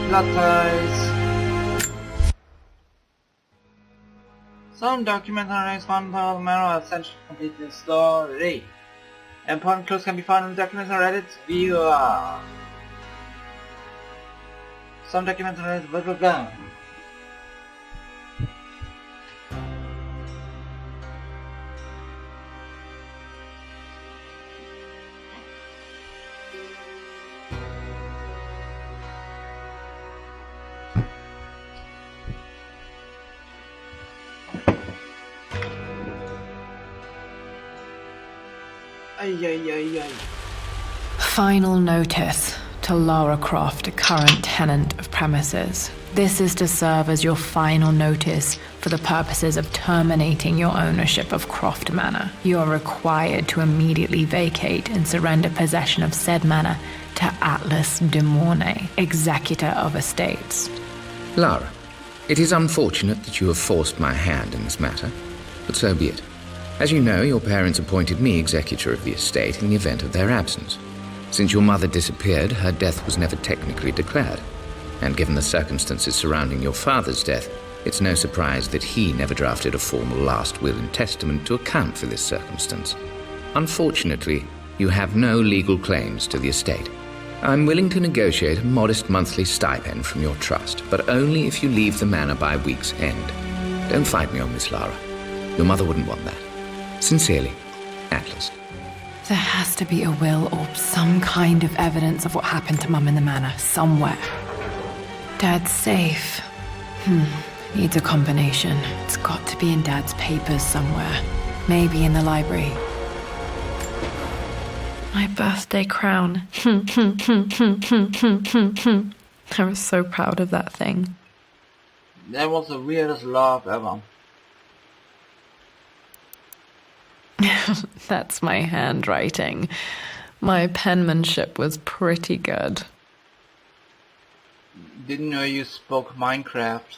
Blood ties. Some documentaries found Paul Mero essentially complete the story. Important clues can be found in the documents on Reddit's viewer. Some documentaries will go. Final notice to Lara Croft, a current tenant of premises. This is to serve as your final notice for the purposes of terminating your ownership of Croft Manor. You are required to immediately vacate and surrender possession of said manor to Atlas de Mornay, executor of estates. Lara, it is unfortunate that you have forced my hand in this matter, but so be it. As you know, your parents appointed me executor of the estate in the event of their absence. Since your mother disappeared, her death was never technically declared. And given the circumstances surrounding your father's death, it's no surprise that he never drafted a formal last will and testament to account for this circumstance. Unfortunately, you have no legal claims to the estate. I'm willing to negotiate a modest monthly stipend from your trust, but only if you leave the manor by week's end. Don't fight me on this, Lara. Your mother wouldn't want that. Sincerely, Atlas. There has to be a will or some kind of evidence of what happened to Mum in the manor somewhere. Dad's safe. Needs a combination. It's got to be in Dad's papers somewhere. Maybe in the library. My birthday crown. I was so proud of that thing. That was the weirdest laugh ever. That's my handwriting. My penmanship was pretty good. Didn't know you spoke Minecraft.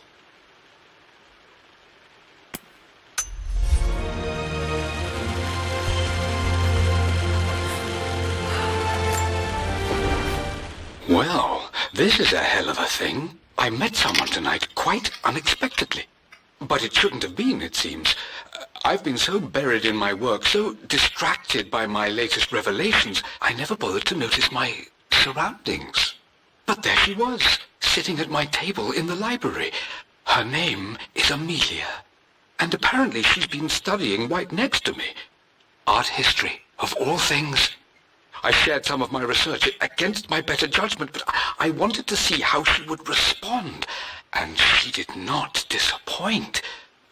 Well, this is a hell of a thing. I met someone tonight quite unexpectedly. But it shouldn't have been, it seems. I've been so buried in my work, so distracted by my latest revelations, I never bothered to notice my surroundings. But there she was, sitting at my table in the library. Her name is Amelia, and apparently she's been studying right next to me. Art history, of all things. I shared some of my research against my better judgment, but I wanted to see how she would respond, and she did not disappoint.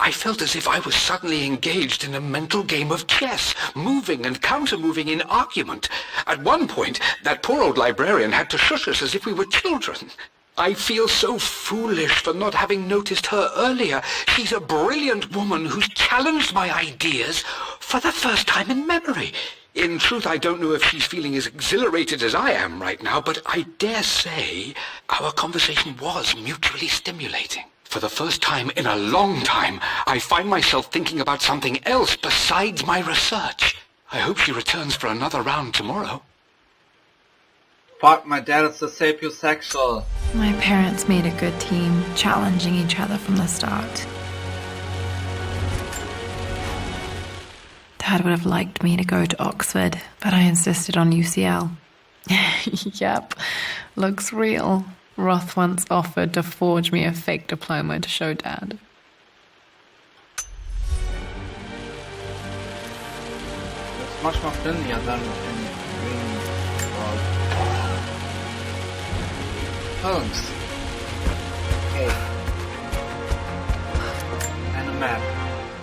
I felt as if I was suddenly engaged in a mental game of chess, moving and counter-moving in argument. At one point, that poor old librarian had to shush us as if we were children. I feel so foolish for not having noticed her earlier. She's a brilliant woman who's challenged my ideas for the first time in memory. In truth, I don't know if she's feeling as exhilarated as I am right now, but I dare say our conversation was mutually stimulating. For the first time in a long time, I find myself thinking about something else besides my research. I hope she returns for another round tomorrow. Fuck, my dad is a sapiosexual. My parents made a good team, challenging each other from the start. Dad would have liked me to go to Oxford, but I insisted on UCL. Yep, looks real. Roth once offered to forge me a fake diploma to show Dad. It's much more friendlier than in Green World. Holmes. Okay. And a map.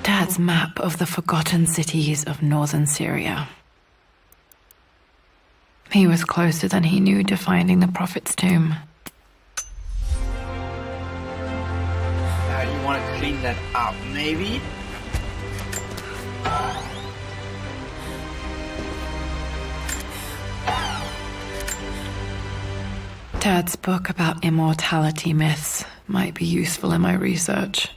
Dad's map of the forgotten cities of northern Syria. He was closer than he knew to finding the Prophet's tomb. You want to clean that up, maybe? Dad's book about immortality myths might be useful in my research.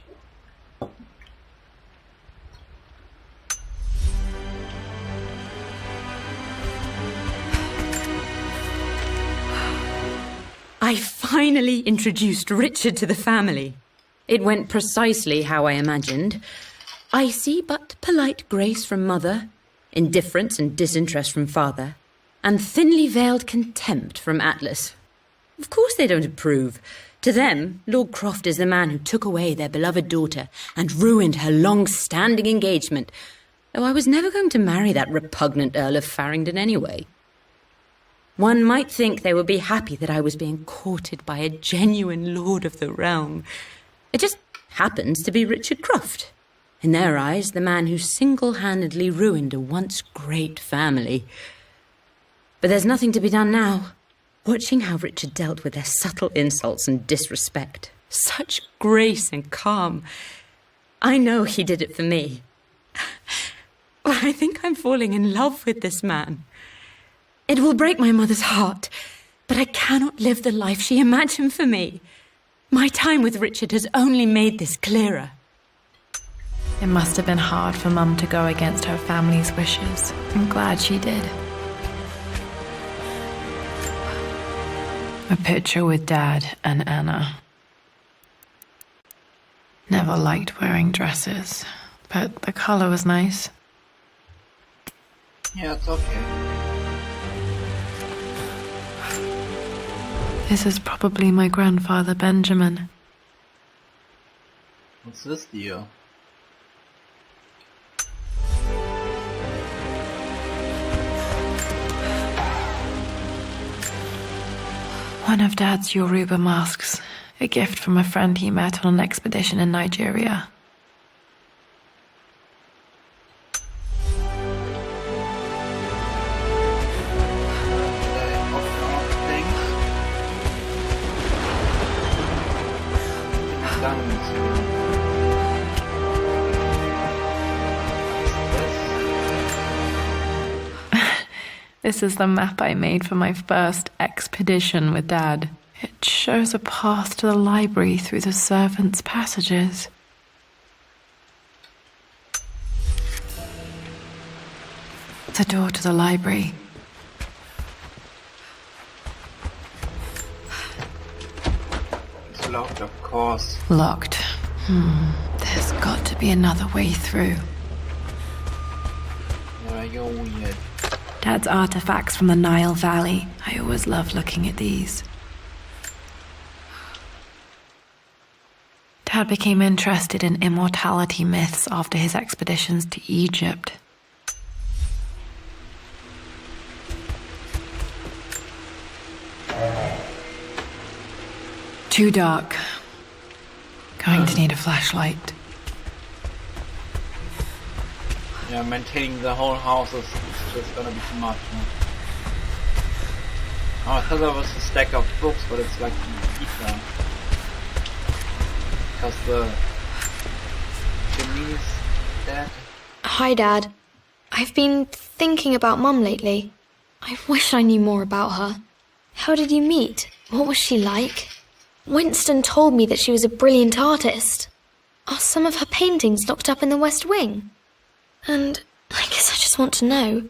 I finally introduced Richard to the family. It went precisely how I imagined. Icy but polite grace from mother, indifference and disinterest from father, and thinly veiled contempt from Atlas. Of course they don't approve. To them, Lord Croft is the man who took away their beloved daughter and ruined her long-standing engagement, though I was never going to marry that repugnant Earl of Farringdon anyway. One might think they would be happy that I was being courted by a genuine lord of the realm. It just happens to be Richard Croft. In their eyes, the man who single-handedly ruined a once great family. But there's nothing to be done now. Watching how Richard dealt with their subtle insults and disrespect. Such grace and calm. I know he did it for me. But I think I'm falling in love with this man. It will break my mother's heart, but I cannot live the life she imagined for me. My time with Richard has only made this clearer. It must have been hard for Mum to go against her family's wishes. I'm glad she did. A picture with Dad and Anna. Never liked wearing dresses, but the color was nice. Yeah, it's okay. This is probably my grandfather Benjamin. What's this deal? One of Dad's Yoruba masks, a gift from a friend he met on an expedition in Nigeria. This is the map I made for my first expedition with Dad. It shows a path to the library through the servants' passages. The door to the library. It's locked, of course. Locked. There's got to be another way through. Yeah, you're weird. Dad's artifacts from the Nile Valley. I always love looking at these. Dad became interested in immortality myths after his expeditions to Egypt. Too dark. Going to need a flashlight. Yeah, maintaining the whole house is just gonna be too much. No? Oh, I thought there was a stack of books, but it's like deeper. Because the Jimmy's dead. Hi, Dad. I've been thinking about Mum lately. I wish I knew more about her. How did you meet? What was she like? Winston told me that she was a brilliant artist. Are some of her paintings locked up in the West Wing? And I guess I just want to know,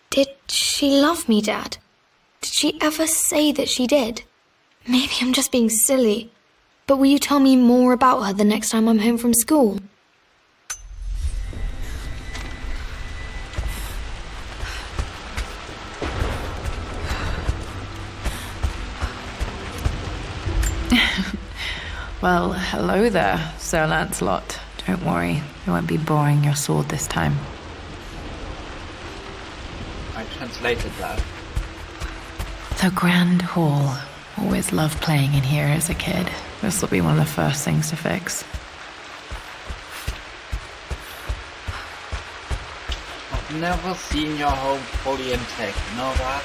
did she love me, Dad? Did she ever say that she did? Maybe I'm just being silly, but will you tell me more about her the next time I'm home from school? Well, hello there, Sir Lancelot. Don't worry, I won't be boring your sword this time. I translated that. The Grand Hall. Always loved playing in here as a kid. This will be one of the first things to fix. I've never seen your home fully intact, you know that?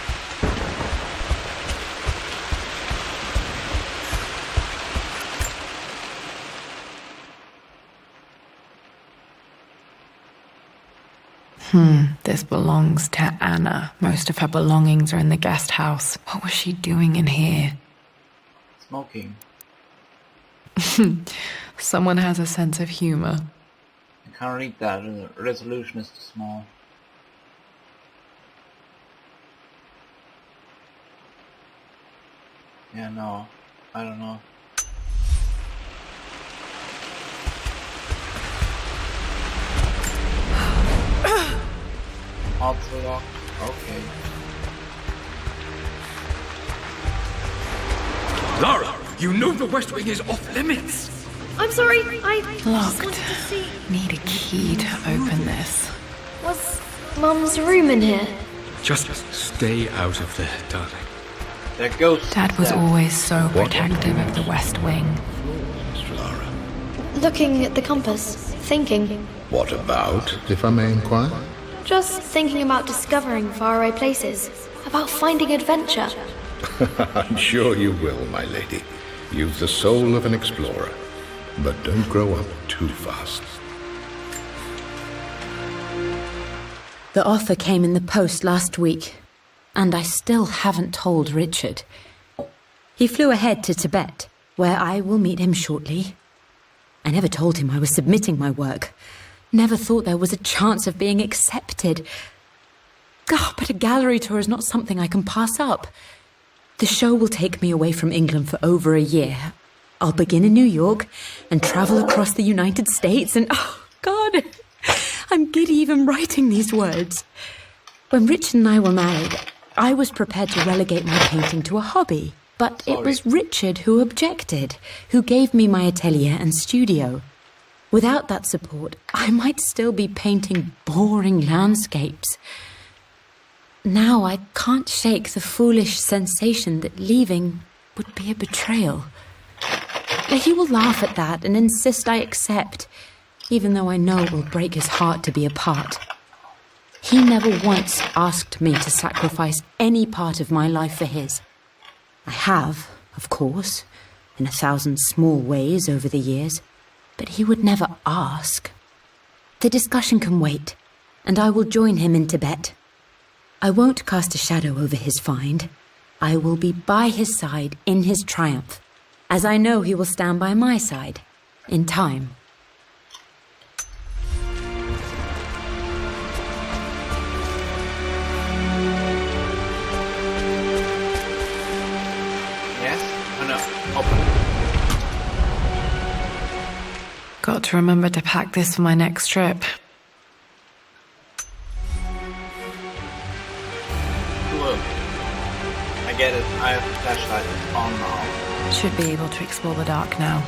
This belongs to Anna. Most of her belongings are in the guest house. What was she doing in here? Smoking. Someone has a sense of humor. I can't read that, the resolution is too small. Yeah, no. I don't know. Also locked. Okay. Lara, you know the West Wing is off limits. I'm sorry, I just Locked. wanted to see. Need a key to open this. Was Mum's room in here? Just stay out of there, darling. There goes. Dad was always so protective of the West Wing. Lara. Looking at the compass, thinking. What about, if I may inquire? Just thinking about discovering faraway places, about finding adventure. I'm sure you will, my lady. You've the soul of an explorer. But don't grow up too fast. The offer came in the post last week, and I still haven't told Richard. He flew ahead to Tibet, where I will meet him shortly. I never told him I was submitting my work. Never thought there was a chance of being accepted. Oh, but a gallery tour is not something I can pass up. The show will take me away from England for over a year. I'll begin in New York and travel across the United States and, oh, God, I'm giddy even writing these words. When Richard and I were married, I was prepared to relegate my painting to a hobby. But it was Richard who objected, who gave me my atelier and studio. Without that support, I might still be painting boring landscapes. Now I can't shake the foolish sensation that leaving would be a betrayal. He will laugh at that and insist I accept, even though I know it will break his heart to be apart. He never once asked me to sacrifice any part of my life for his. I have, of course, in 1,000 small ways over the years, but he would never ask. The discussion can wait, and I will join him in Tibet. I won't cast a shadow over his find. I will be by his side in his triumph, as I know he will stand by my side, in time. Yes? Oh no. Open. Got to remember to pack this for my next trip. Cool. I get it. I have the flashlight on now. Should be able to explore the dark now.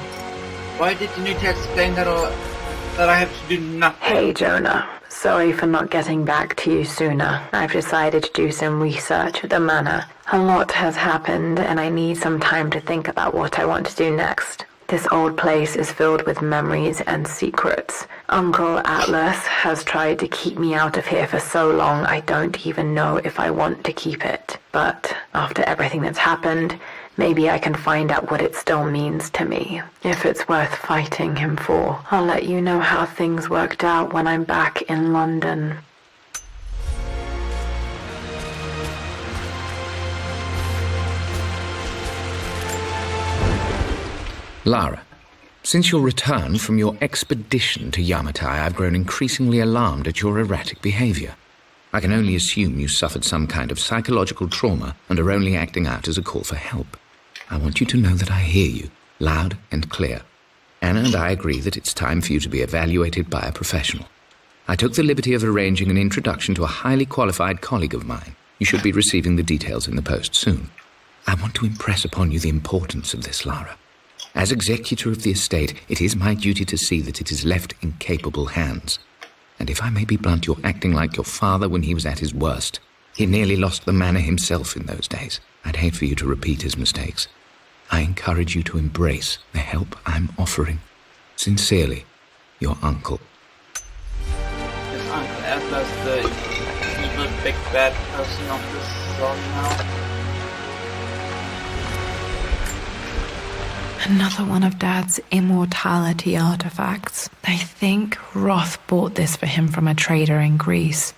Why did you need to explain that I have to do nothing? Hey Jonah, sorry for not getting back to you sooner. I've decided to do some research at the manor. A lot has happened and I need some time to think about what I want to do next. This old place is filled with memories and secrets. Uncle Atlas has tried to keep me out of here for so long I don't even know if I want to keep it. But after everything that's happened, maybe I can find out what it still means to me. If it's worth fighting him for, I'll let you know how things worked out when I'm back in London. Lara, since your return from your expedition to Yamatai, I've grown increasingly alarmed at your erratic behavior. I can only assume you suffered some kind of psychological trauma and are only acting out as a call for help. I want you to know that I hear you, loud and clear. Anna and I agree that it's time for you to be evaluated by a professional. I took the liberty of arranging an introduction to a highly qualified colleague of mine. You should be receiving the details in the post soon. I want to impress upon you the importance of this, Lara. As executor of the estate, it is my duty to see that it is left in capable hands. And if I may be blunt, you're acting like your father when he was at his worst. He nearly lost the manor himself in those days. I'd hate for you to repeat his mistakes. I encourage you to embrace the help I'm offering. Sincerely, your uncle. Is Uncle Atlas the evil big bad person of this song now? Another one of Dad's immortality artifacts. I think Roth bought this for him from a trader in Greece.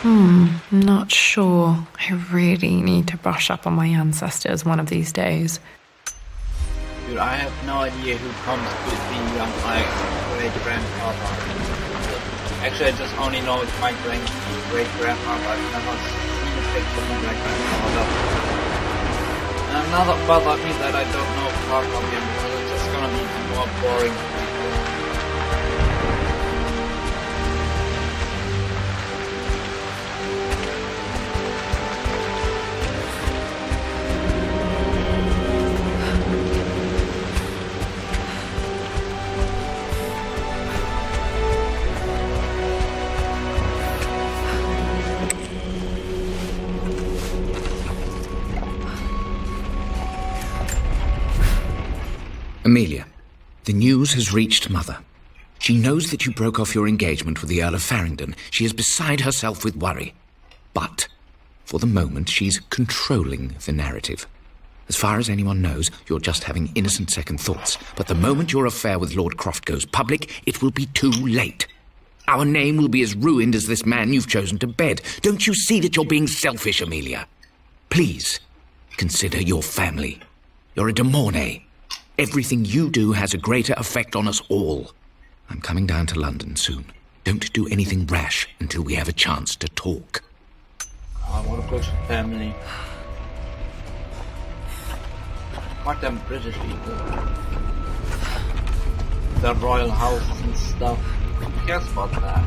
Not sure. I really need to brush up on my ancestors one of these days. Dude, I have no idea who comes with the great-grandfather. Actually, I just only know it's my great-grandfather. I've never seen a picture of my great-grandfather. And I'm not bothered me that I don't know part of him, because it's just gonna be more boring. Amelia, the news has reached Mother. She knows that you broke off your engagement with the Earl of Farringdon. She is beside herself with worry. But, for the moment, she's controlling the narrative. As far as anyone knows, you're just having innocent second thoughts. But the moment your affair with Lord Croft goes public, it will be too late. Our name will be as ruined as this man you've chosen to bed. Don't you see that you're being selfish, Amelia? Please, consider your family. You're a de Mornay. Everything you do has a greater effect on us all. I'm coming down to London soon. Don't do anything rash until we have a chance to talk. I want a good family. Fuck them British people. The royal houses and stuff. Who cares about that?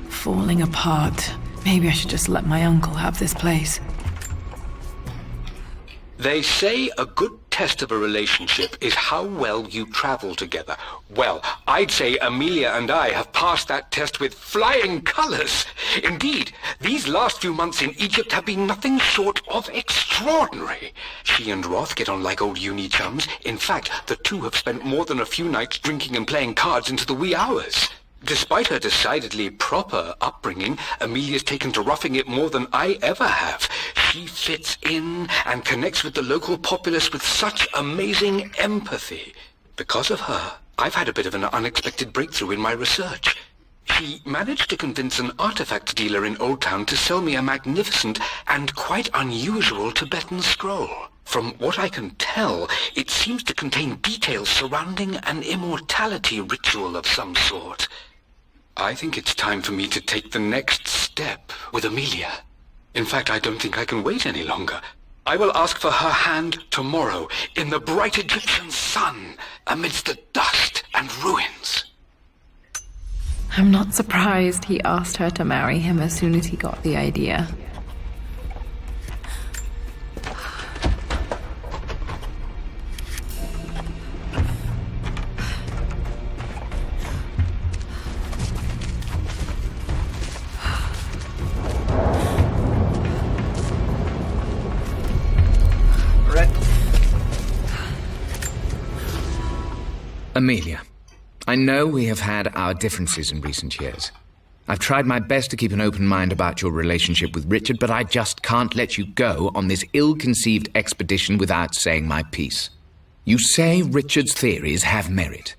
Falling apart. Maybe I should just let my uncle have this place. They say a good test of a relationship is how well you travel together. Well, I'd say Amelia and I have passed that test with flying colours. Indeed, these last few months in Egypt have been nothing short of extraordinary. She and Roth get on like old uni chums. In fact, the two have spent more than a few nights drinking and playing cards into the wee hours. Despite her decidedly proper upbringing, Amelia's taken to roughing it more than I ever have. She fits in and connects with the local populace with such amazing empathy. Because of her, I've had a bit of an unexpected breakthrough in my research. She managed to convince an artifact dealer in Old Town to sell me a magnificent and quite unusual Tibetan scroll. From what I can tell, it seems to contain details surrounding an immortality ritual of some sort. I think it's time for me to take the next step with Amelia. In fact, I don't think I can wait any longer. I will ask for her hand tomorrow in the bright Egyptian sun amidst the dust and ruins. I'm not surprised he asked her to marry him as soon as he got the idea. Amelia, I know we have had our differences in recent years. I've tried my best to keep an open mind about your relationship with Richard, but I just can't let you go on this ill-conceived expedition without saying my piece. You say Richard's theories have merit.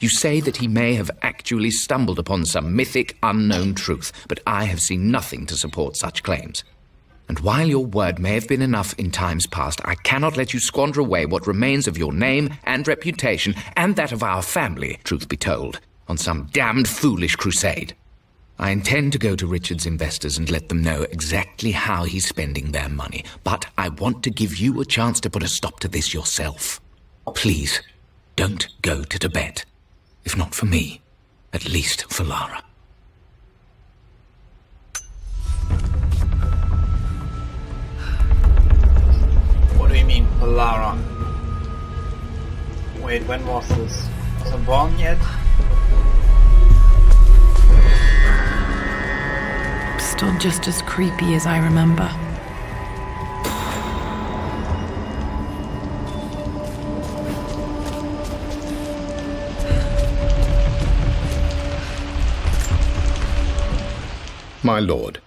You say that he may have actually stumbled upon some mythic, unknown truth, but I have seen nothing to support such claims. And while your word may have been enough in times past, I cannot let you squander away what remains of your name and reputation, and that of our family, truth be told, on some damned foolish crusade. I intend to go to Richard's investors and let them know exactly how he's spending their money, but I want to give you a chance to put a stop to this yourself. Please, don't go to Tibet. If not for me, at least for Lara. What do you mean, Lara? Wait, when was this? Was I born yet? Still just as creepy as I remember. My lord,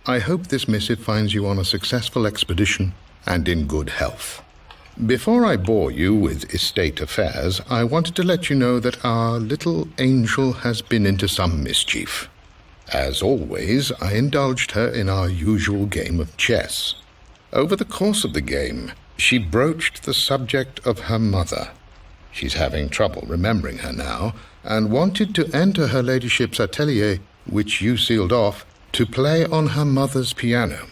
I hope this missive finds you on a successful expedition and in good health. Before I bore you with estate affairs, I wanted to let you know that our little angel has been into some mischief. As always, I indulged her in our usual game of chess. Over the course of the game, she broached the subject of her mother. She's having trouble remembering her now, and wanted to enter her ladyship's atelier, which you sealed off, to play on her mother's piano.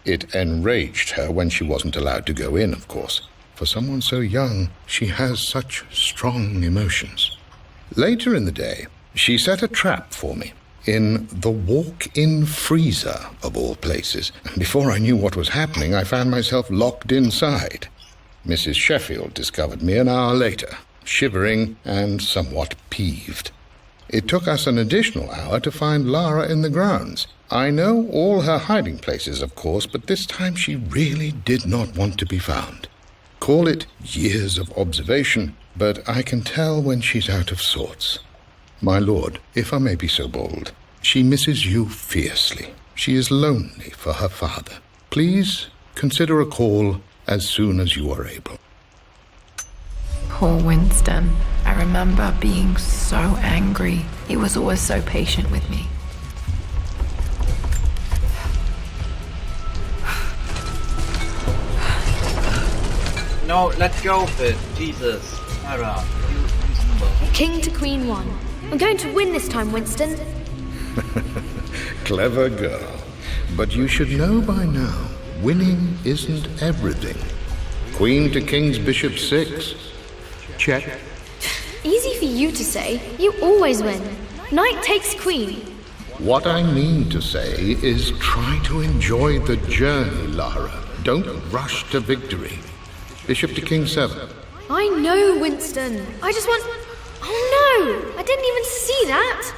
It enraged her when she wasn't allowed to go in, of course. For someone so young, she has such strong emotions. Later in the day, she set a trap for me in the walk-in freezer, of all places. And before I knew what was happening, I found myself locked inside. Mrs. Sheffield discovered me an hour later, shivering and somewhat peeved. It took us an additional hour to find Lara in the grounds. I know all her hiding places, of course, but this time she really did not want to be found. Call it years of observation, but I can tell when she's out of sorts. My lord, if I may be so bold, she misses you fiercely. She is lonely for her father. Please consider a call as soon as you are able. Poor Winston. I remember being so angry. He was always so patient with me. No, let go of it. Jesus. Lara, you reasonable. King to Queen 1. I'm going to win this time, Winston. Clever girl. But you should know by now, winning isn't everything. Queen to King's Bishop 6. Check. Easy for you to say. You always win. Knight takes queen. What I mean to say is try to enjoy the journey, Lara. Don't rush to victory. Bishop to King 7. I know, Winston. I just want... Oh no! I didn't even see that!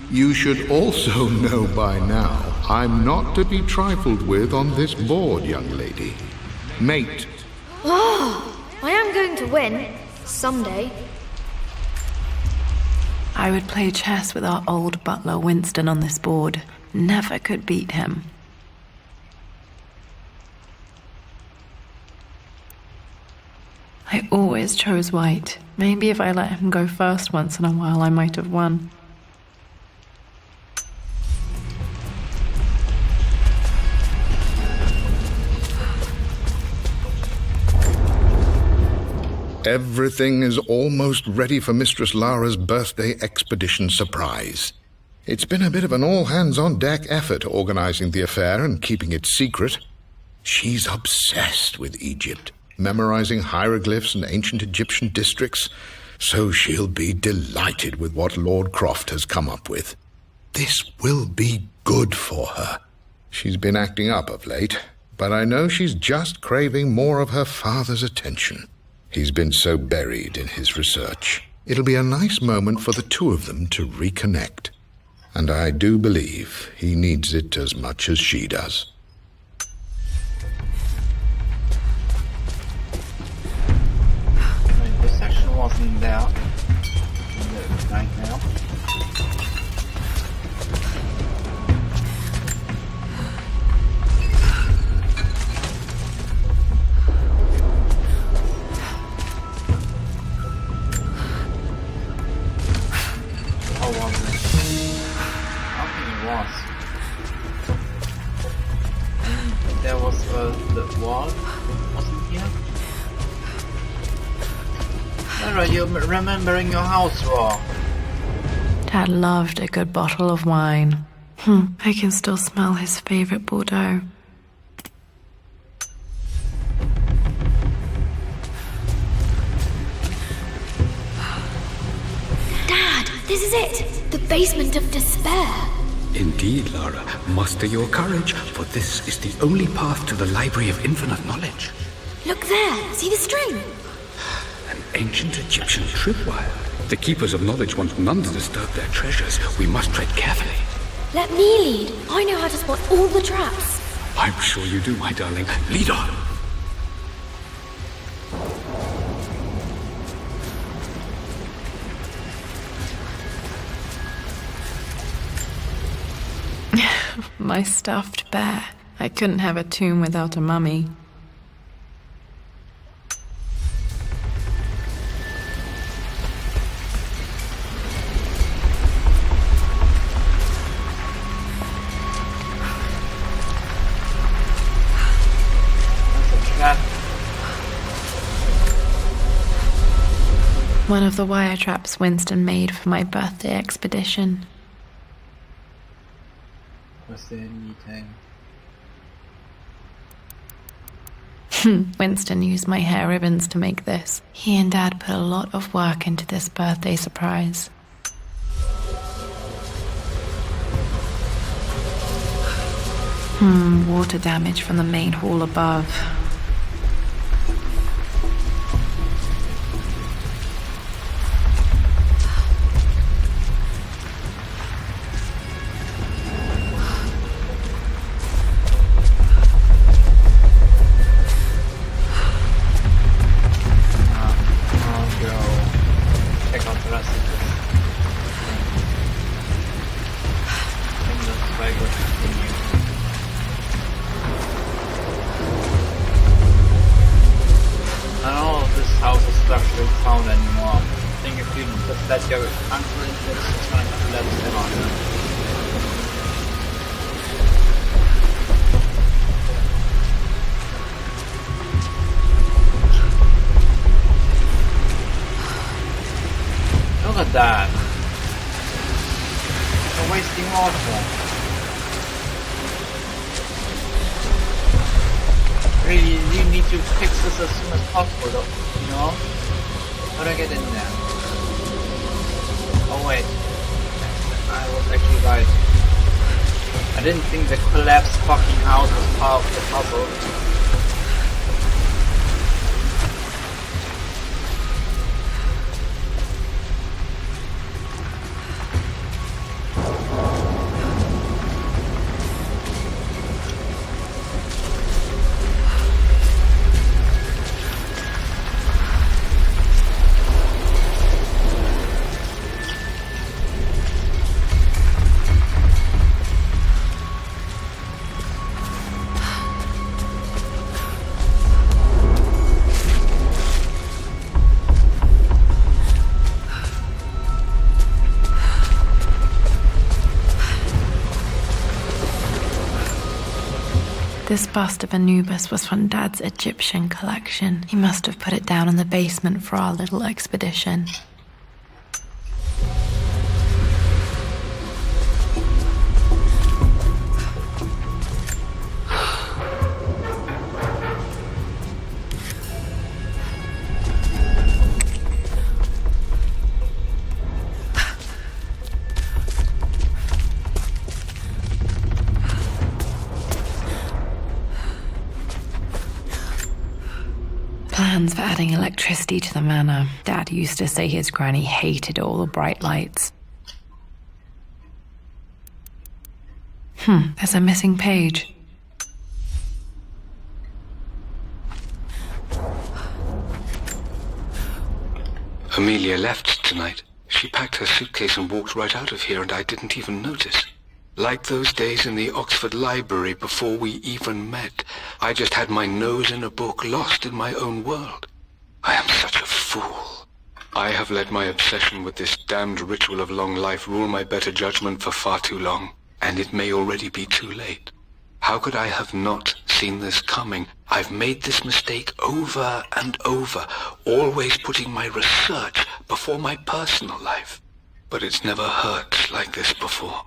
You should also know by now, I'm not to be trifled with on this board, young lady. Mate. Oh, I am going to win. Someday. I would play chess with our old butler Winston on this board. Never could beat him. I always chose white. Maybe if I let him go first once in a while, I might have won. Everything is almost ready for Mistress Lara's birthday expedition surprise. It's been a bit of an all-hands-on-deck effort organizing the affair and keeping it secret. She's obsessed with Egypt, memorizing hieroglyphs and ancient Egyptian districts, so she'll be delighted with what Lord Croft has come up with. This will be good for her. She's been acting up of late, but I know she's just craving more of her father's attention. He's been so buried in his research. It'll be a nice moment for the two of them to reconnect. And I do believe he needs it as much as she does. The section wasn't there. Right now. How was it? I think it was. There was the wall, wasn't here? Lara, you're remembering your house wrong. Dad loved a good bottle of wine. I can still smell his favorite Bordeaux. Dad, this is it! The basement of despair. Indeed, Lara. Muster your courage, for this is the only path to the Library of Infinite Knowledge. Look there, see the string? An ancient Egyptian tripwire. The Keepers of Knowledge want none to disturb their treasures. We must tread carefully. Let me lead. I know how to spot all the traps. I'm sure you do, my darling. Lead on. My stuffed bear. I couldn't have a tomb without a mummy. One of the wire traps Winston made for my birthday expedition. Was there anything? Winston used my hair ribbons to make this. He and Dad put a lot of work into this birthday surprise. Water damage from the main hall above. Let your uncle into this, it's gonna collapse in on you. Look at that. You're wasting water. Really, you need to fix this as soon as possible, you know? How do I get in there? Oh wait, I was actually right. I didn't think the collapsed fucking house was part of the puzzle. This bust of Anubis was from Dad's Egyptian collection. He must have put it down in the basement for our little expedition. Plans for adding electricity to the manor. Dad used to say his granny hated all the bright lights. There's a missing page. Amelia left tonight. She packed her suitcase and walked right out of here, and I didn't even notice. Like those days in the Oxford Library before we even met, I just had my nose in a book, lost in my own world. I am such a fool. I have let my obsession with this damned ritual of long life rule my better judgment for far too long, and it may already be too late. How could I have not seen this coming? I've made this mistake over and over, always putting my research before my personal life. But it's never hurt like this before.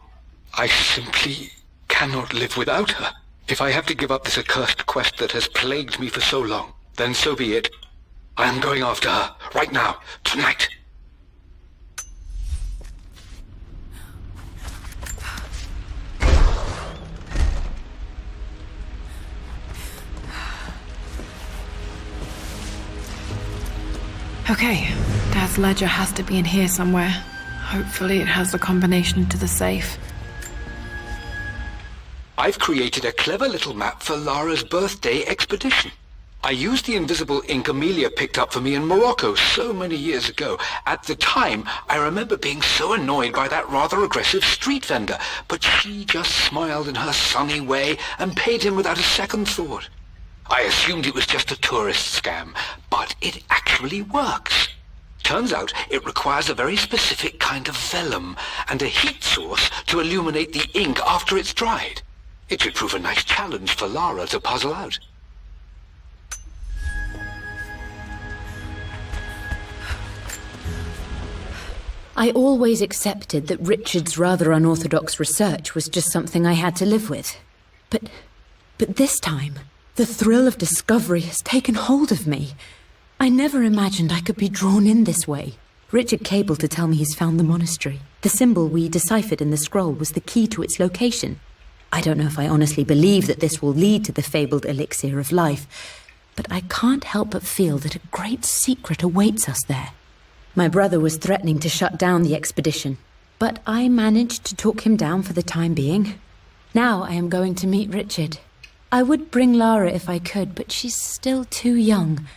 I simply cannot live without her. If I have to give up this accursed quest that has plagued me for so long, then so be it. I am going after her, right now, tonight. Okay, Dad's ledger has to be in here somewhere. Hopefully it has the combination to the safe. I've created a clever little map for Lara's birthday expedition. I used the invisible ink Amelia picked up for me in Morocco so many years ago. At the time, I remember being so annoyed by that rather aggressive street vendor, but she just smiled in her sunny way and paid him without a second thought. I assumed it was just a tourist scam, but it actually works. Turns out it requires a very specific kind of vellum and a heat source to illuminate the ink after it's dried. It should prove a nice challenge for Lara to puzzle out. I always accepted that Richard's rather unorthodox research was just something I had to live with. But this time, the thrill of discovery has taken hold of me. I never imagined I could be drawn in this way. Richard cabled to tell me he's found the monastery. The symbol we deciphered in the scroll was the key to its location. I don't know if I honestly believe that this will lead to the fabled elixir of life, but I can't help but feel that a great secret awaits us there. My brother was threatening to shut down the expedition, but I managed to talk him down for the time being. Now I am going to meet Richard. I would bring Lara if I could, but she's still too young.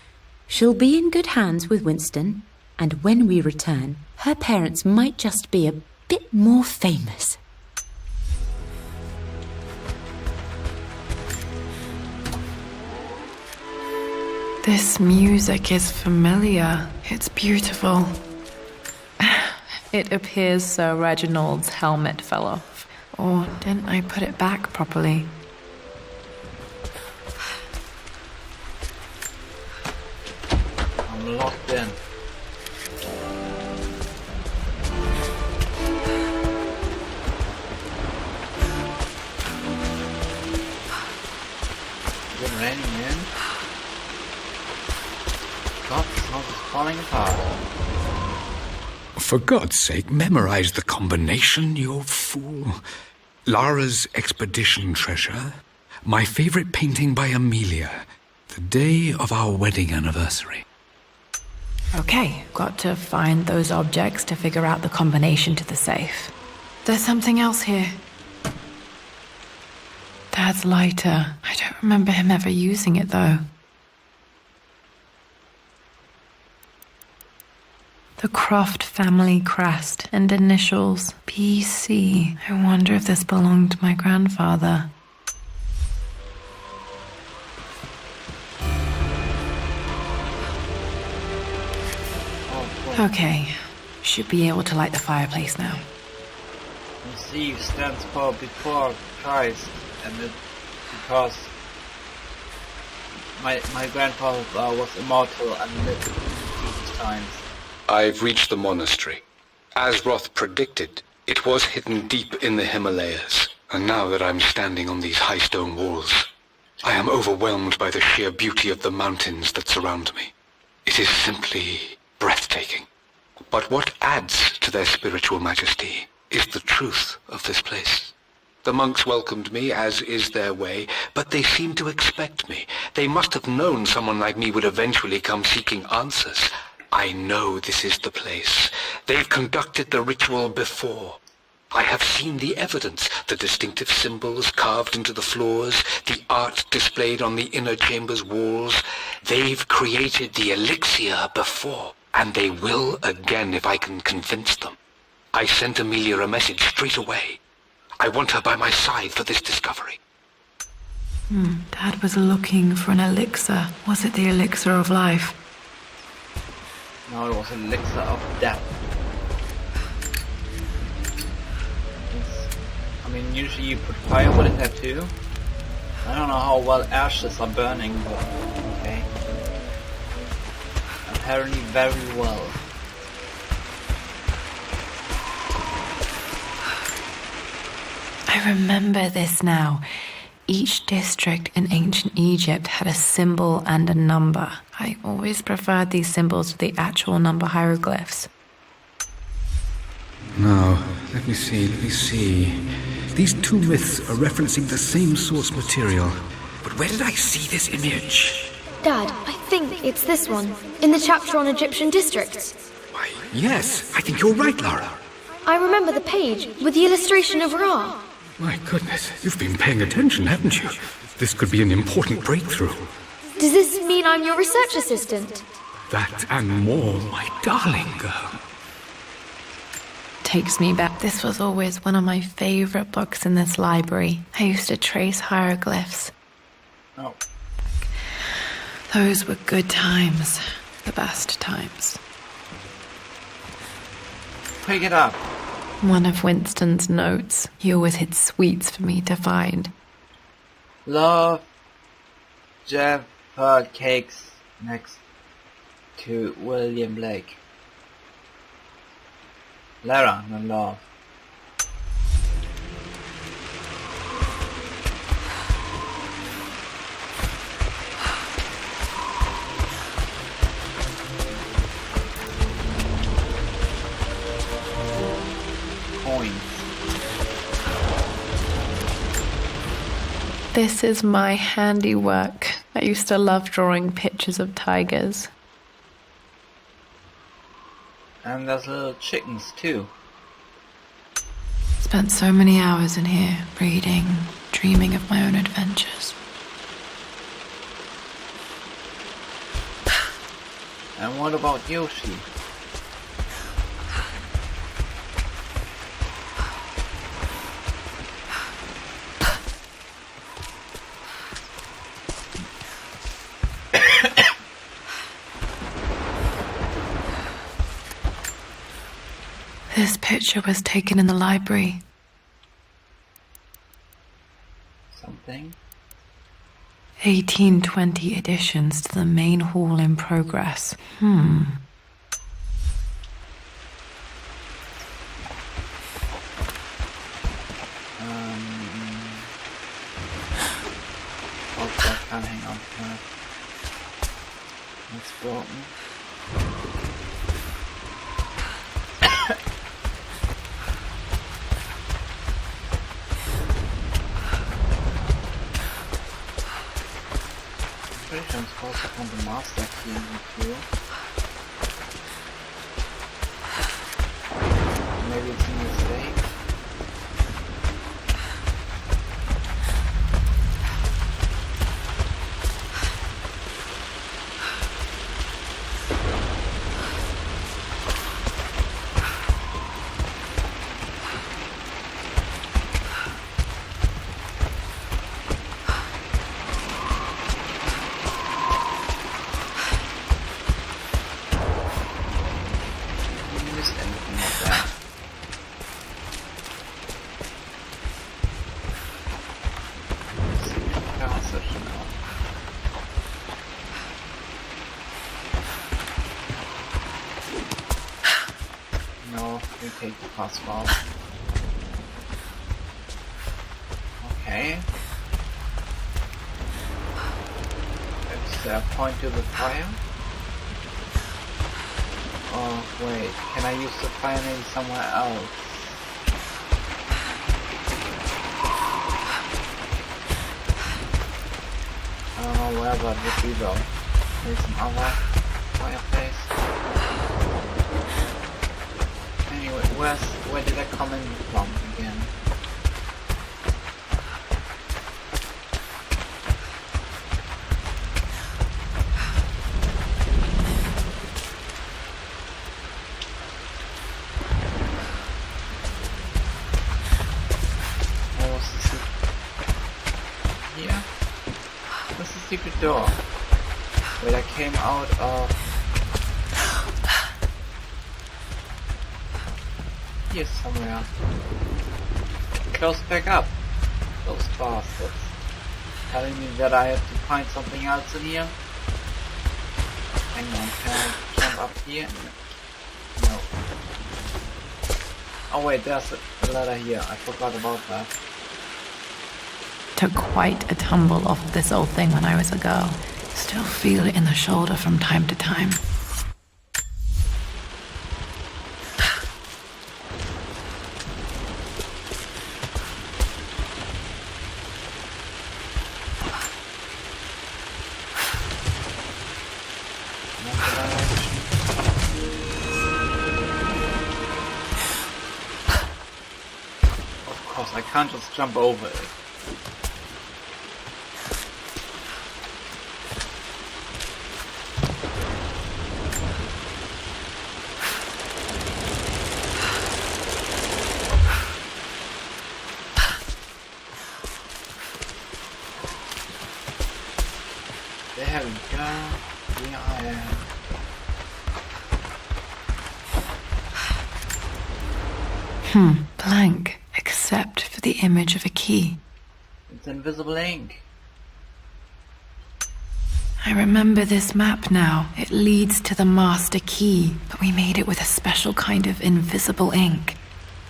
She'll be in good hands with Winston, and when we return, her parents might just be a bit more famous. This music is familiar. It's beautiful. It appears Sir Reginald's helmet fell off. Or didn't I put it back properly? I'm locked in. Is it raining in? God, this house is falling apart. For God's sake, memorize the combination, you fool. Lara's expedition treasure, my favorite painting by Amelia, the day of our wedding anniversary. Okay, got to find those objects to figure out the combination to the safe. There's something else here. Dad's lighter. I don't remember him ever using it, though. The Croft family crest and initials PC. I wonder if this belonged to my grandfather. Okay, should be able to light the fireplace now. You see, stands for before Christ, and it because my grandfather was immortal and lived in Jesus' times. I've reached the monastery. As Roth predicted, it was hidden deep in the Himalayas. And now that I'm standing on these high stone walls, I am overwhelmed by the sheer beauty of the mountains that surround me. It is simply breathtaking. But what adds to their spiritual majesty is the truth of this place. The monks welcomed me, as is their way, but they seemed to expect me. They must have known someone like me would eventually come seeking answers. I know this is the place. They've conducted the ritual before. I have seen the evidence, the distinctive symbols carved into the floors, the art displayed on the inner chamber's walls. They've created the elixir before, and they will again if I can convince them. I sent Amelia a message straight away. I want her by my side for this discovery. Dad was looking for an elixir. Was it the elixir of life? No, it was an elixir of death. I mean, usually you put firewood in there too. I don't know how well ashes are burning, but okay. Apparently very well. I remember this now. Each district in ancient Egypt had a symbol and a number. I always preferred these symbols to the actual number hieroglyphs. Now, let me see. These two myths are referencing the same source material. But where did I see this image? Dad, I think it's this one, in the chapter on Egyptian districts. Why, yes, I think you're right, Lara. I remember the page with the illustration of Ra. My goodness, you've been paying attention, haven't you? This could be an important breakthrough. Does this mean I'm your research assistant? That and more, my darling girl. Takes me back. This was always one of my favorite books in this library. I used to trace hieroglyphs. Oh. Those were good times. The best times. Pick it up. One of Winston's notes. He always hid sweets for me to find. Love Jaffa cakes next to William Blake. Lara, no love. Coins. This is my handiwork. I used to love drawing pictures of tigers. And there's little chickens too. Spent so many hours in here, reading, dreaming of my own adventures. And what about Yoshi? This picture was taken in the library. Something? 1820 additions to the main hall in progress. Oh, I can't hang on to that. It's broken. Pretty sure I'm supposed to find the master key in here. Maybe it's a mistake. Anything like that. Secret passage now. No, we take the password. Okay. Let's point to the fire. Oh wait, can I use the fire maybe somewhere else? I don't know where that would be though. Maybe some other fireplace. Anyway, where did I come in from again? Secret door. Wait, I came out of here somewhere. Close back up. Those bastards. Telling me that I have to find something else in here. Hang on, can I jump up here? No. Oh wait, there's a ladder here. I forgot about that. Took quite a tumble off of this old thing when I was a girl. Still feel it in the shoulder from time to time. Of course, I can't just jump over it. There we go. Here I am. Blank, except for the image of a key. It's invisible ink. I remember this map now. It leads to the master key, but we made it with a special kind of invisible ink.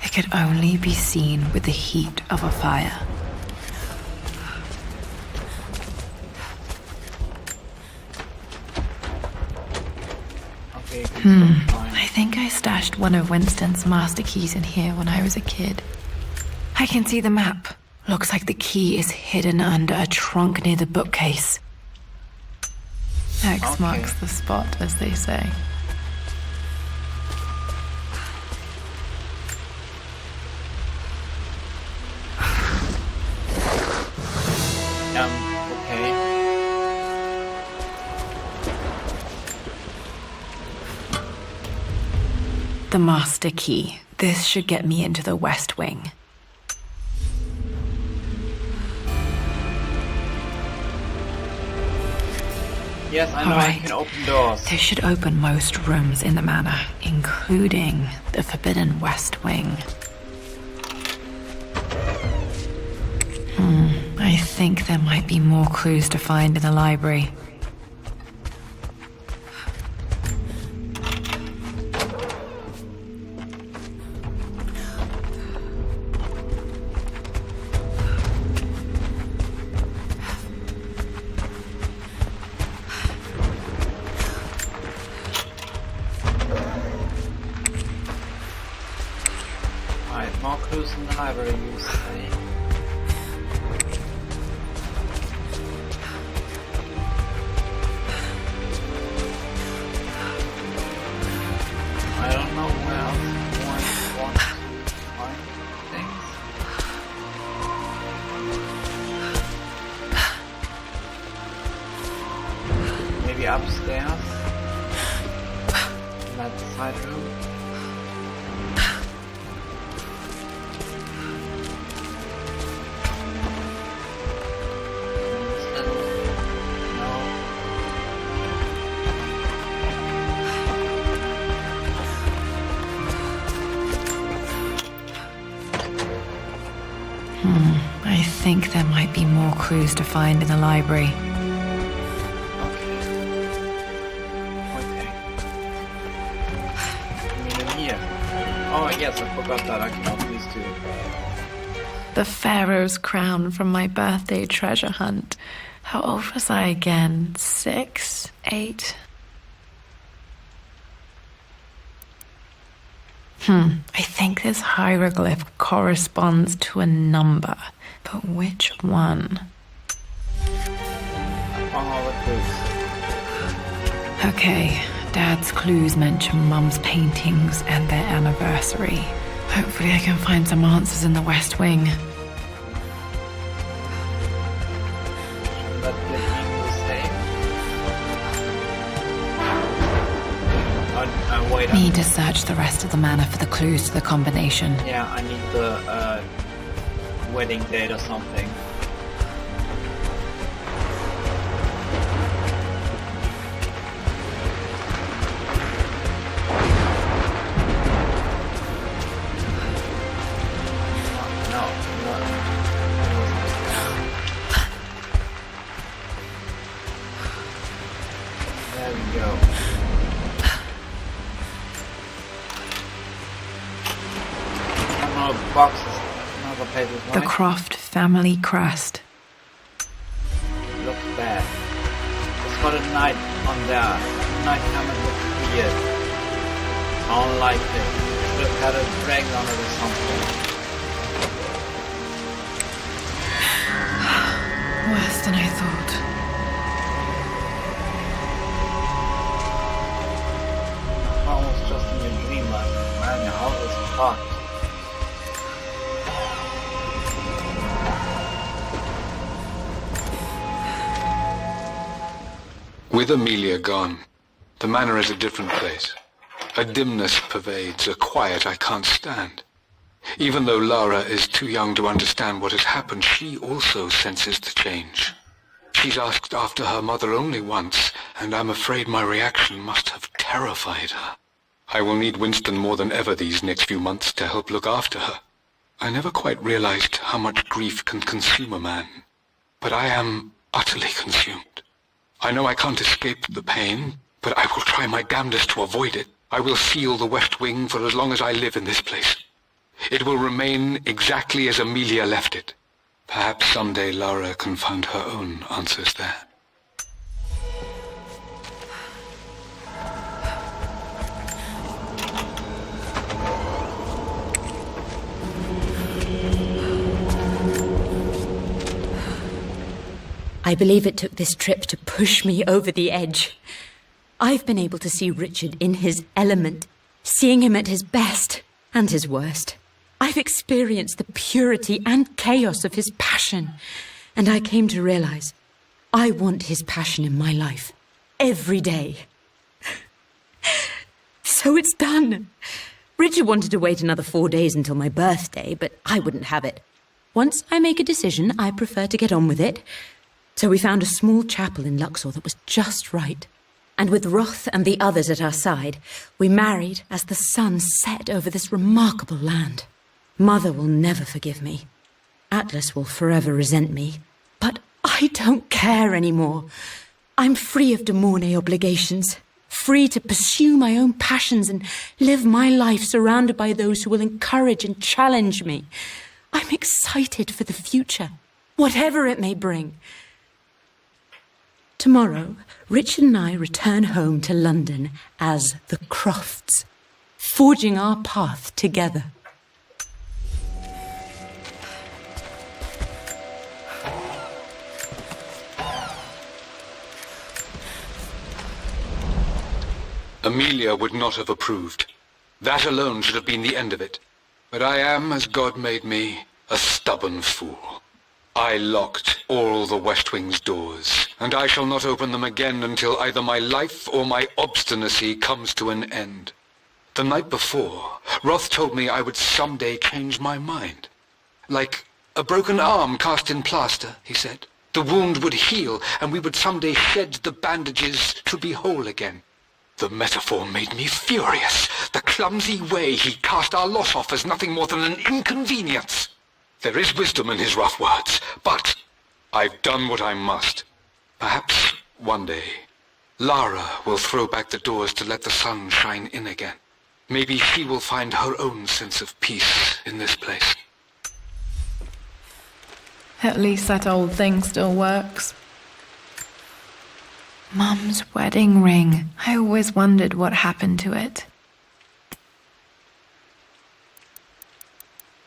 It could only be seen with the heat of a fire. Okay, fine. I think I stashed one of Winston's master keys in here when I was a kid. I can see the map. Looks like the key is hidden under a trunk near the bookcase. X marks the spot, as they say. Okay. The master key. This should get me into the West Wing. Yes, I know I Alright. can open doors. This should open most rooms in the manor, including the Forbidden West Wing. I think there might be more clues to find in the library. Alright, more clues in the library, you say. I don't know where else one wants to find things. Maybe upstairs? In that side room? No. I think there might be more clues to find in the library. Okay. In here. Oh yes, I forgot that I can open these two. The Pharaoh's crown from my birthday treasure hunt. How old was I again? 6? 8? I think this hieroglyph corresponds to a number. But which one? Found all the clues. Okay, Dad's clues mention Mum's paintings and their anniversary. Hopefully I can find some answers in the West Wing. That did mean the same. Wait. Need to search the rest of the manor for the clues to the combination. Yeah, I need the wedding date or something. No. There we go. Boxes, another pages, The right? Croft family crest. Looks bad. It's got a knight on there. Knight helmet looks weird. I don't like it. Should have had a dragon on it or something. Worse than I thought. Almost just in your dream, like, man, your house is fucked. With Amelia gone, the manor is a different place. A dimness pervades, a quiet I can't stand. Even though Lara is too young to understand what has happened, she also senses the change. She's asked after her mother only once, and I'm afraid my reaction must have terrified her. I will need Winston more than ever these next few months to help look after her. I never quite realized how much grief can consume a man, but I am utterly consumed. I know I can't escape the pain, but I will try my damnedest to avoid it. I will seal the West Wing for as long as I live in this place. It will remain exactly as Amelia left it. Perhaps someday Lara can find her own answers there. I believe it took this trip to push me over the edge. I've been able to see Richard in his element, seeing him at his best and his worst. I've experienced the purity and chaos of his passion, and I came to realize I want his passion in my life every day. So it's done. Richard wanted to wait another 4 days until my birthday, but I wouldn't have it. Once I make a decision, I prefer to get on with it. So we found a small chapel in Luxor that was just right. And with Roth and the others at our side, we married as the sun set over this remarkable land. Mother will never forgive me. Atlas will forever resent me. But I don't care anymore. I'm free of De Mornay obligations, free to pursue my own passions and live my life surrounded by those who will encourage and challenge me. I'm excited for the future, whatever it may bring. Tomorrow, Richard and I return home to London as the Crofts, forging our path together. Amelia would not have approved. That alone should have been the end of it. But I am, as God made me, a stubborn fool. I locked all the West Wing's doors, and I shall not open them again until either my life or my obstinacy comes to an end. The night before, Roth told me I would someday change my mind. Like a broken arm cast in plaster, he said. The wound would heal, and we would someday shed the bandages to be whole again. The metaphor made me furious. The clumsy way he cast our loss off as nothing more than an inconvenience. There is wisdom in his rough words, but I've done what I must. Perhaps one day, Lara will throw back the doors to let the sun shine in again. Maybe she will find her own sense of peace in this place. At least that old thing still works. Mum's wedding ring. I always wondered what happened to it.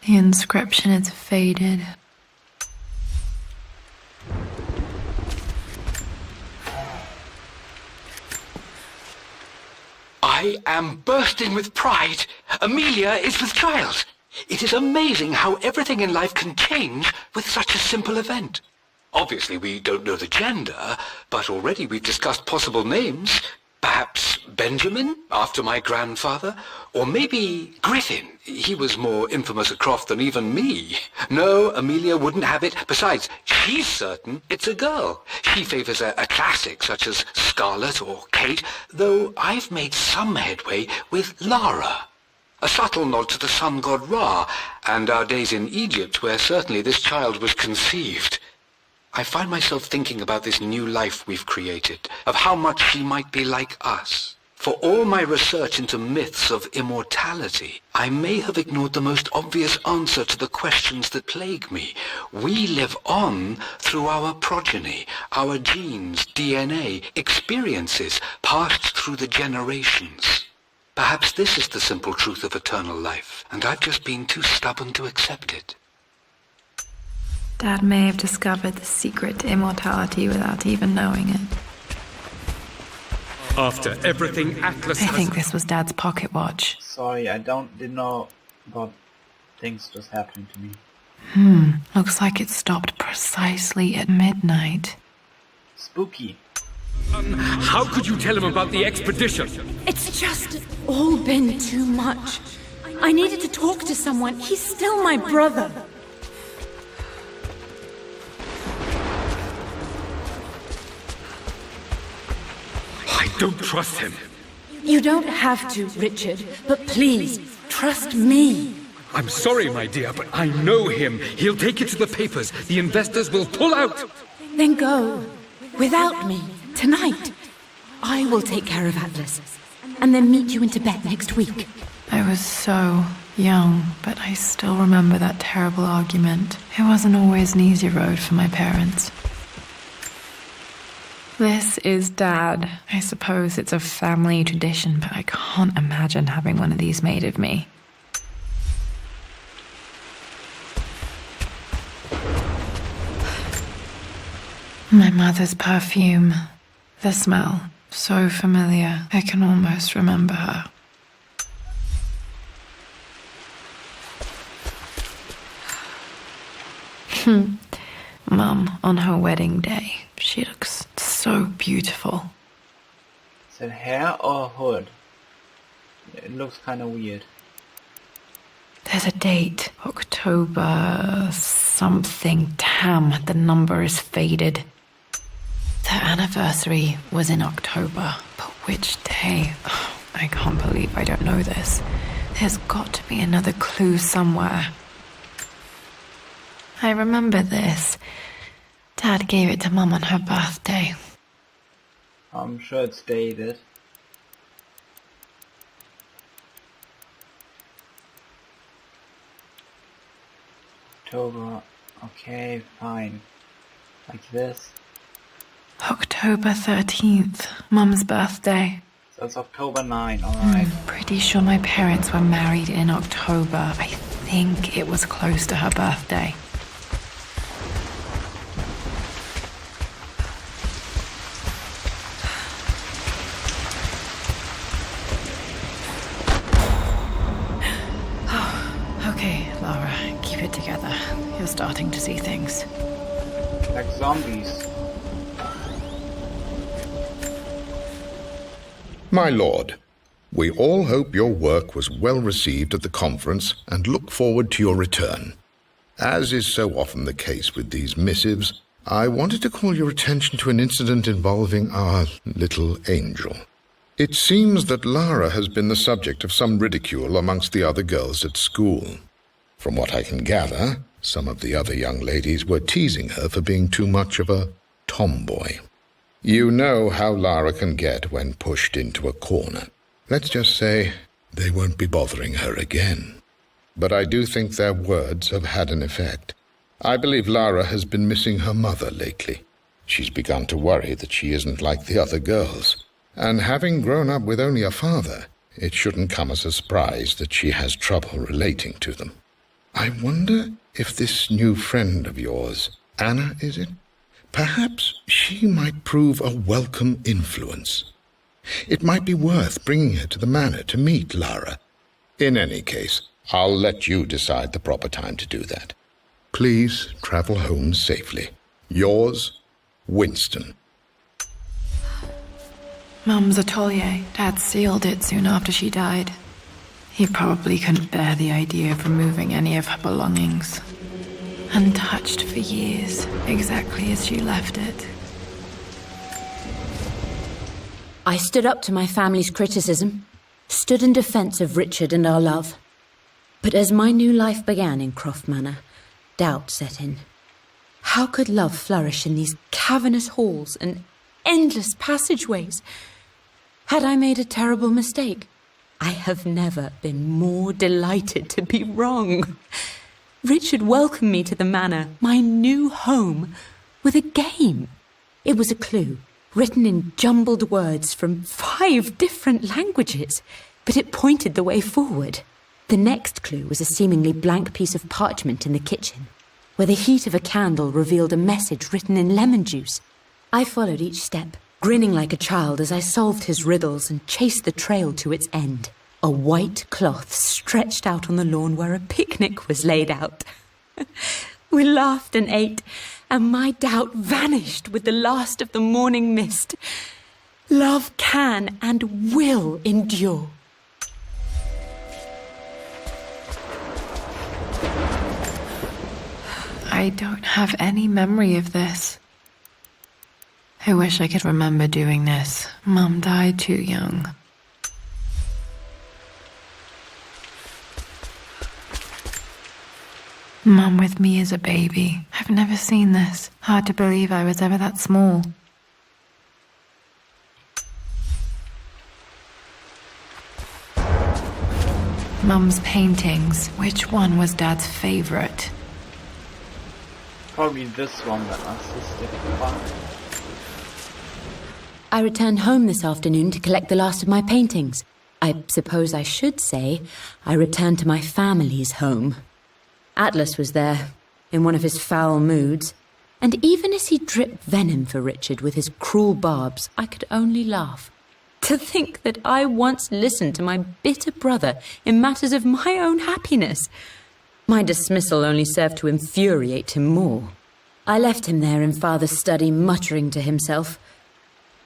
The inscription is faded. I am bursting with pride. Amelia is with child. It is amazing how everything in life can change with such a simple event. Obviously, we don't know the gender, but already we've discussed possible names. Perhaps Benjamin, after my grandfather, or maybe Griffin. He was more infamous at Croft than even me. No, Amelia wouldn't have it. Besides, she's certain it's a girl. She favours a classic such as Scarlet or Kate, though I've made some headway with Lara. A subtle nod to the sun god Ra, and our days in Egypt, where certainly this child was conceived. I find myself thinking about this new life we've created, of how much she might be like us. For all my research into myths of immortality, I may have ignored the most obvious answer to the questions that plague me. We live on through our progeny, our genes, DNA, experiences passed through the generations. Perhaps this is the simple truth of eternal life, and I've just been too stubborn to accept it. Dad may have discovered the secret to immortality without even knowing it. After everything Atlas I think this was Dad's pocket watch. Sorry, I didn't know about things just happening to me. Looks like it stopped precisely at midnight. Spooky. How could you tell him about the expedition? It's just all been too much. I needed to talk to someone. He's still my brother. I don't trust him. You don't have to, Richard, but please, trust me. I'm sorry, my dear, but I know him. He'll take it to the papers. The investors will pull out. Then go. Without me. tonight. I will take care of Atlas, and then meet you in Tibet next week. I was so young, but I still remember that terrible argument. It wasn't always an easy road for my parents. This is Dad. I suppose it's a family tradition, but I can't imagine having one of these made of me. My mother's perfume. The smell. So familiar. I can almost remember her. Mum, on her wedding day, she looks so beautiful. Is it hair or hood? It looks kind of weird. There's a date. October something. Damn, the number is faded. The anniversary was in October, but which day? Oh, I can't believe I don't know this. There's got to be another clue somewhere. I remember this. Dad gave it to Mum on her birthday. I'm sure it's dated. October. Okay, fine. Like this. October 13th, Mum's birthday. So it's October 9, alright. Pretty sure my parents were married in October. I think it was close to her birthday. Okay, Lara, keep it together. You're starting to see things. Like zombies. My lord, we all hope your work was well received at the conference and look forward to your return. As is so often the case with these missives, I wanted to call your attention to an incident involving our little angel. It seems that Lara has been the subject of some ridicule amongst the other girls at school. From what I can gather, some of the other young ladies were teasing her for being too much of a tomboy. You know how Lara can get when pushed into a corner. Let's just say they won't be bothering her again. But I do think their words have had an effect. I believe Lara has been missing her mother lately. She's begun to worry that she isn't like the other girls. And having grown up with only a father, it shouldn't come as a surprise that she has trouble relating to them. I wonder if this new friend of yours, Anna, is it? Perhaps she might prove a welcome influence. It might be worth bringing her to the manor to meet Lara. In any case, I'll let you decide the proper time to do that. Please travel home safely. Yours, Winston. Mum's atelier. Dad sealed it soon after she died. He probably couldn't bear the idea of removing any of her belongings. Untouched for years, exactly as she left it. I stood up to my family's criticism, stood in defense of Richard and our love. But as my new life began in Croft Manor, doubt set in. How could love flourish in these cavernous halls and endless passageways? Had I made a terrible mistake? I have never been more delighted to be wrong. Richard welcomed me to the manor, my new home, with a game. It was a clue, written in jumbled words from 5 different languages, but it pointed the way forward. The next clue was a seemingly blank piece of parchment in the kitchen, where the heat of a candle revealed a message written in lemon juice. I followed each step, grinning like a child as I solved his riddles and chased the trail to its end. A white cloth stretched out on the lawn where a picnic was laid out. We laughed and ate, and my doubt vanished with the last of the morning mist. Love can and will endure. I don't have any memory of this. I wish I could remember doing this. Mum died too young. Mum with me as a baby. I've never seen this. Hard to believe I was ever that small. Mum's paintings. Which one was Dad's favorite? Probably this one that my sister found. I returned home this afternoon to collect the last of my paintings. I suppose I should say I returned to my family's home. Atlas was there, in one of his foul moods, and even as he dripped venom for Richard with his cruel barbs, I could only laugh. To think that I once listened to my bitter brother in matters of my own happiness. My dismissal only served to infuriate him more. I left him there in Father's study, muttering to himself.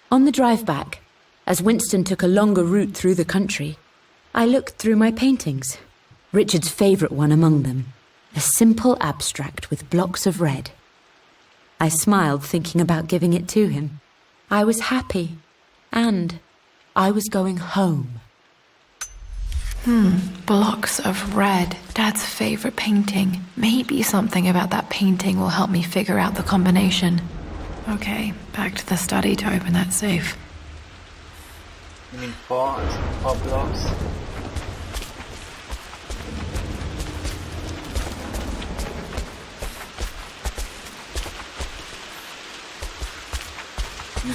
On the drive back, as Winston took a longer route through the country, I looked through my paintings, Richard's favourite one among them, a simple abstract with blocks of red. I smiled, thinking about giving it to him. I was happy, and I was going home. Blocks of red. Dad's favorite painting. Maybe something about that painting will help me figure out the combination. Okay, back to the study to open that safe. You mean 4? It's 4 blocks.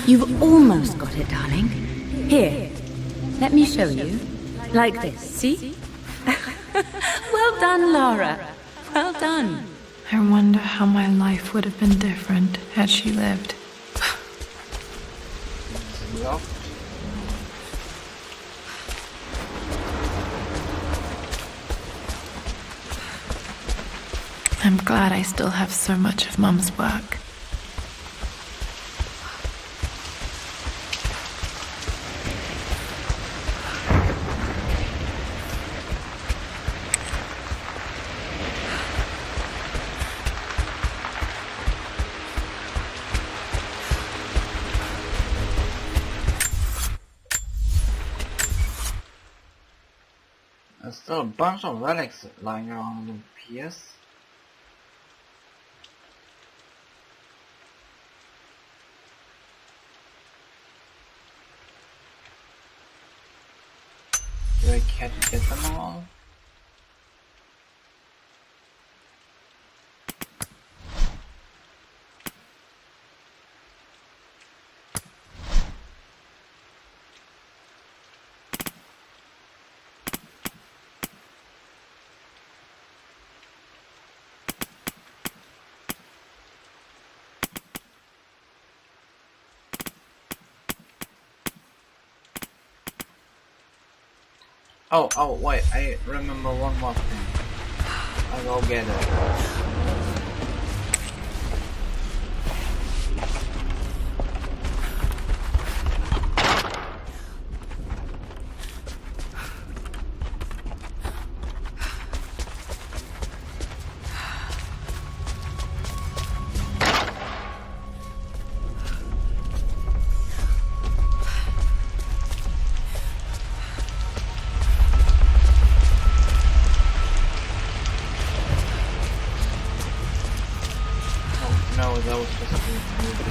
You've almost got it, darling. Here, let me show you. Like this, see? Well done, Lara. Well done. I wonder how my life would have been different had she lived. It's locked. I'm glad I still have so much of Mum's work. There's still a bunch of relics lying around in Pierce. Do I care to get them all? Oh, wait, I remember one more thing. I'll go get it. No, that was just a movie.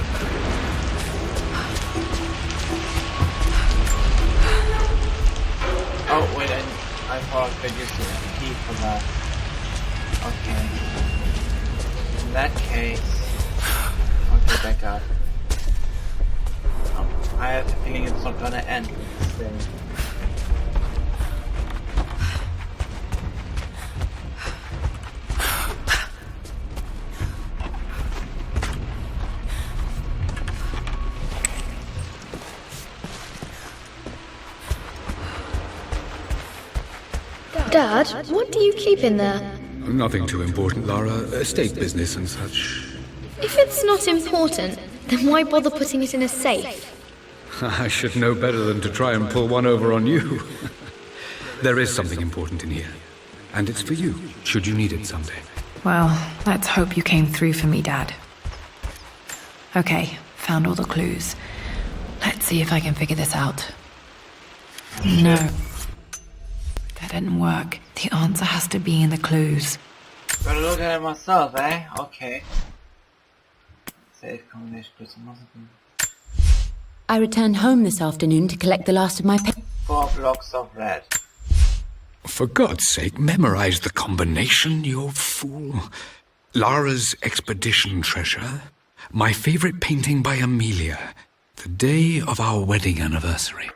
Oh, wait, I thought I could use the key for that. Okay. In that case, I'll go back up. Oh, I have a feeling it's not gonna end with this thing. Dad, what do you keep in there? Nothing too important, Lara. Estate business and such. If it's not important, then why bother putting it in a safe? I should know better than to try and pull one over on you. There is something important in here. And it's for you, should you need it someday. Well, let's hope you came through for me, Dad. Okay, found all the clues. Let's see if I can figure this out. No. That didn't work. The answer has to be in the clues. Gotta look at it myself, eh? Okay. Safe combination crystal must have been I returned home this afternoon to collect the last of my 4 blocks of red. For God's sake, memorize the combination, you fool. Lara's expedition treasure, my favorite painting by Amelia, the day of our wedding anniversary.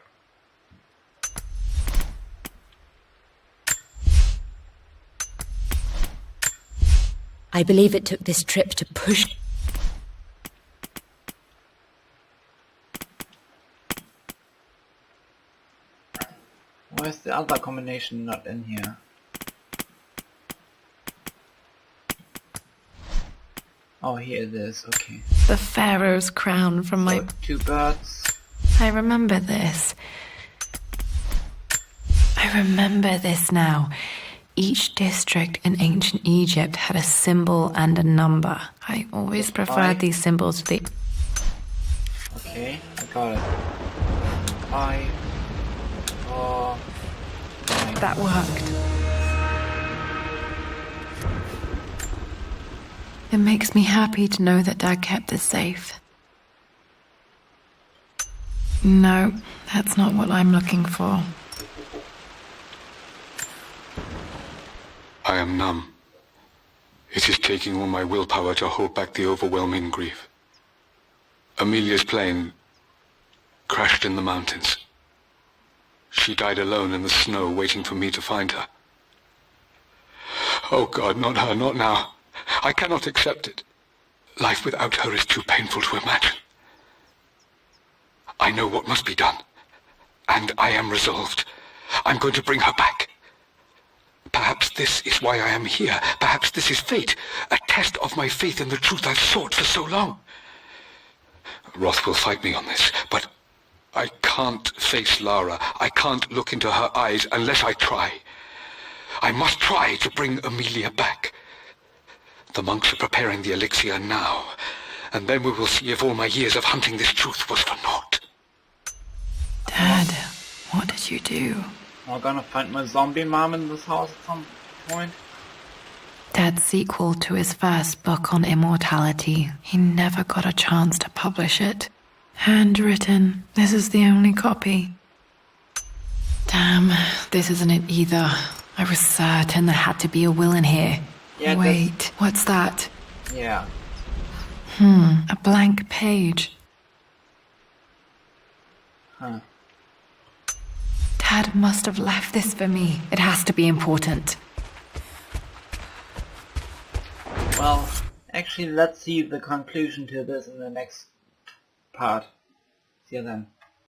I believe it took this trip to push... Why is the other combination not in here? Oh, here it is, okay. The Pharaoh's crown from my... So, 2 birds. I remember this. I remember this now. Each district in ancient Egypt had a symbol and a number. I always preferred these symbols to the... Okay, I got it. 5, 4, 9. That worked. It makes me happy to know that Dad kept this safe. No, that's not what I'm looking for. I am numb. It is taking all my willpower to hold back the overwhelming grief. Amelia's plane crashed in the mountains. She died alone in the snow, waiting for me to find her. Oh God, not her, not now. I cannot accept it. Life without her is too painful to imagine. I know what must be done, and I am resolved. I'm going to bring her back. Perhaps this is why I am here. Perhaps this is fate, a test of my faith in the truth I've sought for so long. Roth will fight me on this, but I can't face Lara. I can't look into her eyes unless I try. I must try to bring Amelia back. The monks are preparing the elixir now, and then we will see if all my years of hunting this truth was for naught. Dad, what did you do? Am I gonna find my zombie mom in this house at some point? Dad's sequel to his first book on immortality. He never got a chance to publish it. Handwritten. This is the only copy. Damn, this isn't it either. I was certain there had to be a will in here. Yeah, wait, what's that? Yeah. A blank page. Huh. Dad must have left this for me. It has to be important. Well, actually, let's see the conclusion to this in the next part. See you then.